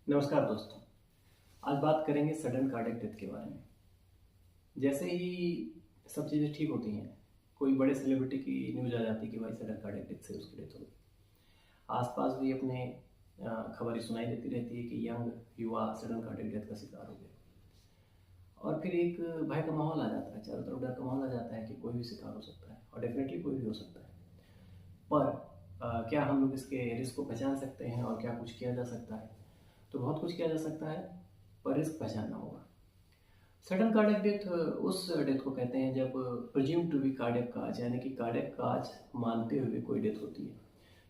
नमस्कार दोस्तों। आज बात करेंगे सडन कार्डियक डेथ के बारे में। जैसे ही सब चीज़ें ठीक होती हैं, कोई बड़े सेलिब्रिटी की न्यूज़ आ जाती है कि भाई सडन कार्डियक डेथ से उसकी डेथ हो गई। आसपास भी अपने खबरें सुनाई देती रहती है कि यंग युवा सडन कार्डियक डेथ का शिकार हो गया। और फिर एक भय का माहौल आ जाता है, चारों तरफ डर का माहौल आ जाता है कि कोई भी शिकार हो सकता है और डेफिनेटली कोई भी हो सकता है। पर क्या हम लोग इसके रिस्क को पहचान सकते हैं और क्या कुछ किया जा सकता है? तो बहुत कुछ किया जा सकता है, पर रिस्क पहचानना होगा। सडन कार्डियक डेथ उस डेथ को कहते हैं जब प्रिज्यूम टू बी कार्डियक काज, यानी कि कार्डियक काज मानते हुए कोई डेथ होती है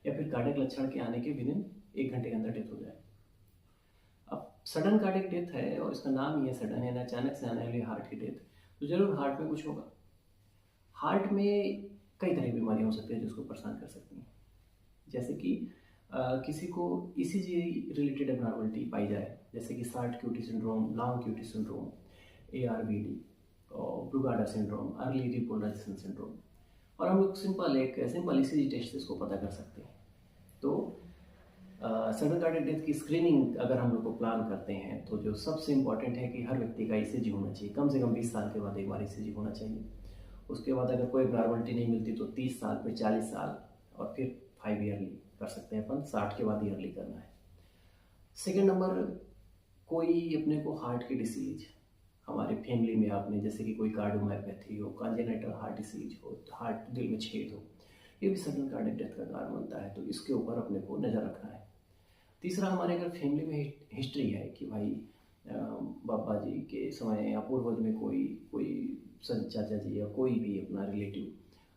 या फिर कार्डियक लक्षण के आने के विदिन 1 घंटे के अंदर डेथ हो जाए। अब सडन कार्डियक डेथ है और इसका नाम ही है सडन, यानी अचानक से आने वाली हार्ट की डेथ, तो जरूर हार्ट में कुछ होगा। हार्ट में कई तरह की बीमारियां हो सकती है जो उसको परेशान कर सकती हैं। जैसे कि किसी को ईसीजी रिलेटेड एबनॉर्मलिटी पाई जाए, जैसे कि short QT syndrome, long QT syndrome, ARVD और Brugada syndrome, early repolarization syndrome. और हम लोग एक सिंपल ईसीजी टेस्ट से इसको पता कर सकते हैं। तो सडन कार्डियक डेथ की स्क्रीनिंग अगर हम लोग को प्लान करते हैं तो जो सबसे इम्पॉर्टेंट है कि हर व्यक्ति का ईसीजी होना चाहिए, कम से कम 20 साल के बाद एक बार ईसीजी होना चाहिए। उसके बाद अगर कोई एबनॉर्मलिटी नहीं मिलती तो 30 साल, फिर 40 साल और फिर 5 ईयरली कर सकते हैं अपन, 60 के बाद ईयरली करना है। सेकेंड नंबर, कोई अपने को हार्ट की डिसीज हमारे फैमिली में, आपने जैसे कि कोई कार्डियोमायोपैथी हो, कॉन्जेनिटल हार्ट डिसीज हो, हार्ट दिल में छेद हो, ये भी सडन कार्डियक डेथ का कारण बनता है, तो इसके ऊपर अपने को नज़र रखना है। तीसरा, हमारे अगर फैमिली में हिस्ट्री है कि भाई बाबा जी के समय या पूर्वज में कोई कोई चाचा जी या कोई भी अपना रिलेटिव,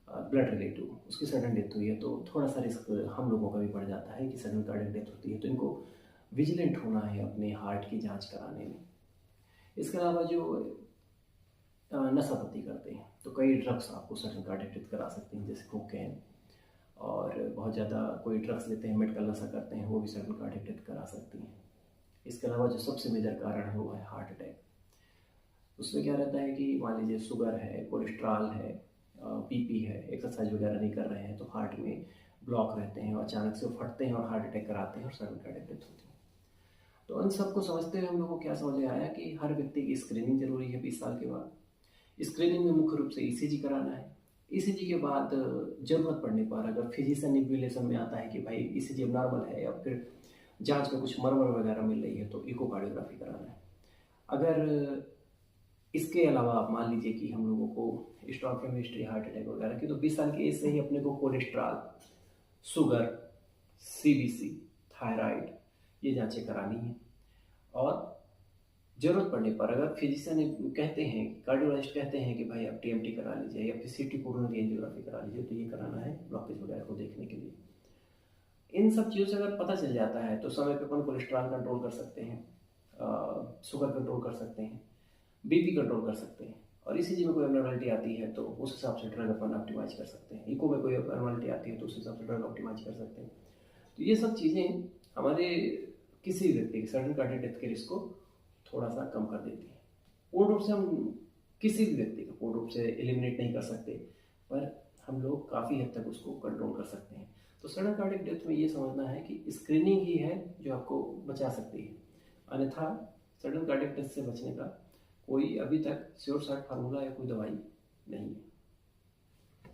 ब्लड रिलेटिव, उसकी सडन डेथ हुई है, तो थोड़ा सा रिस्क हम लोगों का भी बढ़ जाता है कि सडन कार्डियक डेथ होती है, तो इनको विजिलेंट होना है अपने हार्ट की जांच कराने में। इसके अलावा जो नशापत्ती करते हैं, तो कई ड्रग्स आपको सडन कार्डियक डेथ करा सकती हैं, जैसे कोकेन, और बहुत ज़्यादा कोई ड्रग्स लेते हैं, मेडिकल नशा करते हैं, वो भी सडन कार्डियक डेथ करा सकती हैं। इसके अलावा जो सबसे मेजर कारण है वो है हार्ट अटैक। उसमें क्या रहता है कि मान लीजिए शुगर है, कोलेस्ट्रॉल है, बीपी है, एक्सरसाइज वगैरह नहीं कर रहे हैं तो हार्ट में ब्लॉक रहते हैं और अचानक से वो फटते हैं और हार्ट अटैक कराते हैं और सडन कार्डियक डेथ होती है। तो इन सबको समझते हुए हम लोग को क्या समझ में आया कि हर व्यक्ति की स्क्रीनिंग जरूरी है 20 साल के बाद। स्क्रीनिंग में मुख्य रूप से ईसीजी कराना है। ईसीजी के बाद जरूरत पड़ने पर अगर फिजिशियन इवैल्यूएशन में आता है कि भाई ईसीजी अब नॉर्मल है या फिर जांच में कुछ मरमर वगैरह मिल रही है, तो इकोकार्डियोग्राफी कराना है। अगर इसके अलावा आप मान लीजिए कि हम लोगों को strong family history heart attack वगैरह की, तो 20 साल की एज से ही अपने को कोलेस्ट्रॉल, शुगर, सीबीसी, थायराइड, ये जांचें करानी है। और ज़रूरत पड़ने पर अगर फिजिशियन कहते हैं, कार्डियोलॉजिस्ट कहते हैं कि भाई आप टीएमटी करा लीजिए या फिर सीटी कोरोनरी एंजियोग्राफी करा लीजिए, तो ये कराना है ब्लॉकेज वगैरह को देखने के लिए। इन सब चीज़ों से अगर पता चल जाता है तो समय पे अपन कोलेस्ट्रॉल कंट्रोल कर सकते हैं, शुगर कंट्रोल कर सकते हैं, बीपी कंट्रोल कर सकते हैं, और ईसीजी में कोई एबनॉर्मलिटी आती है तो उस हिसाब से ड्रग अपन ऑप्टिमाइज कर सकते हैं। इको में कोई एबनॉर्मलिटी आती है तो उस हिसाब से ड्रग ऑप्टिमाइज कर सकते हैं। तो ये सब चीज़ें हमारे किसी व्यक्ति के सडन कार्डियक डेथ के रिस्क को थोड़ा सा कम कर देती है। पूर्ण रूप से हम किसी भी व्यक्ति को पूर्ण रूप से एलिमिनेट नहीं कर सकते, पर हम लोग काफ़ी हद तक उसको कंट्रोल कर सकते हैं। तो सडन कार्डियक डेथ में ये समझना है कि स्क्रीनिंग ही है जो आपको बचा सकती है, अन्यथा सडन कार्डियक डेथ से बचने का कोई अभी तक श्योर शॉट फार्मूला या कोई दवाई नहीं है।